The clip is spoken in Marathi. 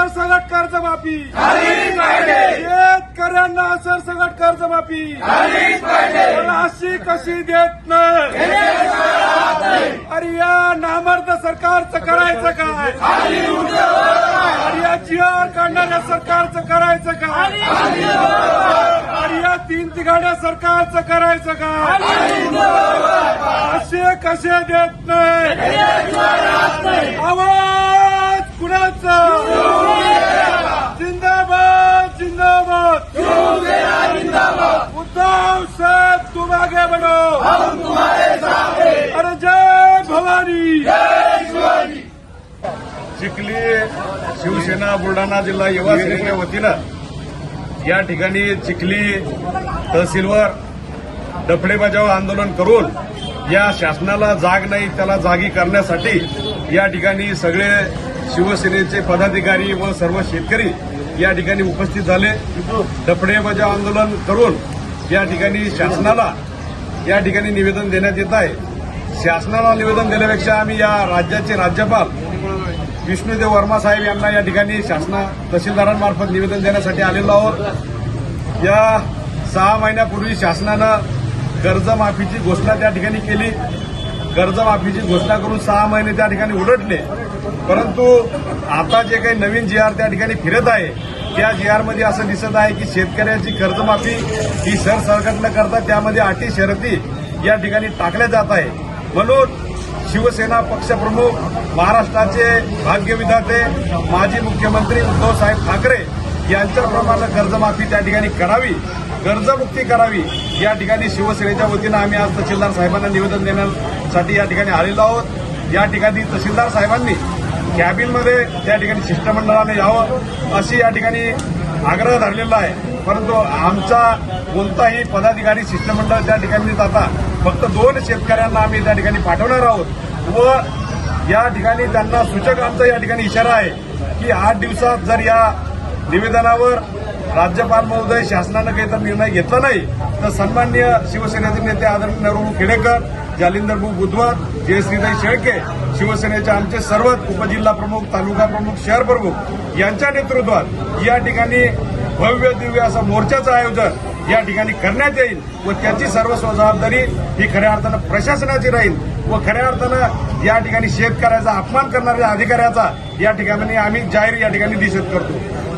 सरसकट कर्जमाफी शेतकऱ्यांना सरसकट कर्जमाफी अशी कशी देत नाही? अरे या नामर्द सरकारचं करायचं काय? अरे या जीआर काढणाऱ्या सरकारचं करायचं काय? अरे या 3 तिघाड्या सरकारचं करायचं काय? असे कसे देत नाही? आवाज कुणाचा? जिंदाबाद जिंदाबाद उद्धव साहेब तुम आगे बढ़ो, अरे जय भवानी. चिखली शिवसेना बुलढाणा जिल्हा युवा सेनेच्या वतीनं या ठिकाणी चिखली तहसीलवर डफडे बजाव आंदोलन करून या शासनाला जाग नाही त्याला जागी करण्यासाठी या ठिकाणी सगळे शिवसेनेचे पदाधिकारी व सर्व शेतकरी या ठिकाणी उपस्थित झाले. डफडे बजाव आंदोलन करून या ठिकाणी शासनाला या ठिकाणी निवेदन देण्यात येत आहे. शासनाला निवेदन देण्यापेक्षा आम्ही या राज्याचे राज्यपाल विष्णुदेव वर्मा साहेब यांना या ठिकाणी तहसीलदारांमार्फत निवेदन देण्यासाठी आलेलो आहोत. या 6 महिन्यापूर्वी शासनानं कर्जमाफीची घोषणा त्या ठिकाणी केली. कर्जमाफीची घोषणा करून 6 महिने त्या ठिकाणी उलटले, परंतु आता जे काही नवीन जीआर त्या ठिकाणी फिरत आहे त्या जीआरमध्ये असं दिसत आहे की शेतकऱ्याची कर्जमाफी ही सरसकट न करता त्यामध्ये अटी शर्ती या ठिकाणी टाकल्या जात आहे. म्हणून शिवसेना पक्षप्रमुख महाराष्ट्राचे भाग्यविधाते माजी मुख्यमंत्री उद्धव साहेब ठाकरे यांच्याप्रमाणे कर्जमाफी त्या ठिकाणी करावी, कर्जमुक्ती करावी या ठिकाणी शिवसेनेच्या वतीनं आम्ही आज तहसीलदार साहेबांना निवेदन देण्यासाठी या ठिकाणी आलेलो आहोत. या ठिकाणी तहसीलदार साहेबांनी कॅबिनमध्ये त्या ठिकाणी शिष्टमंडळाने यावं अशी या ठिकाणी आग्रह धरलेला आहे, परंतु आमचा कोणताही पदाधिकारी शिष्टमंडळ त्या ठिकाणी जाता फक्त 2 शेतकऱ्यांना आम्ही त्या ठिकाणी पाठवणार आहोत व या ठिकाणी त्यांना सूचक आमचा या ठिकाणी इशारा आहे की 8 दिवसात जर या निवेदनावर राज्यपाल महोदय शासनानं काही तर निर्णय घेतला नाही तर सन्माननीय शिवसेनेचे नेते आदरणीय नरहरी खेडेकर, जालिंदर भाऊ बुधवार, जयश्रीताई शेळके, शिवसेनेचे आमचे सर्वच उपजिल्हा प्रमुख, तालुका प्रमुख, शहर प्रमुख यांच्या नेतृत्वात या ठिकाणी भव्य दिव्य असं मोर्चाचं आयोजन या ठिकाणी करण्यात येईल व त्याची सर्वस्व जबाबदारी ही खऱ्या अर्थानं प्रशासनाची राहील व खऱ्या अर्थानं या ठिकाणी शेतकऱ्याचा अपमान करणाऱ्या अधिकाऱ्याचा या ठिकाणी आम्ही जाहीर या ठिकाणी निषेध करतो.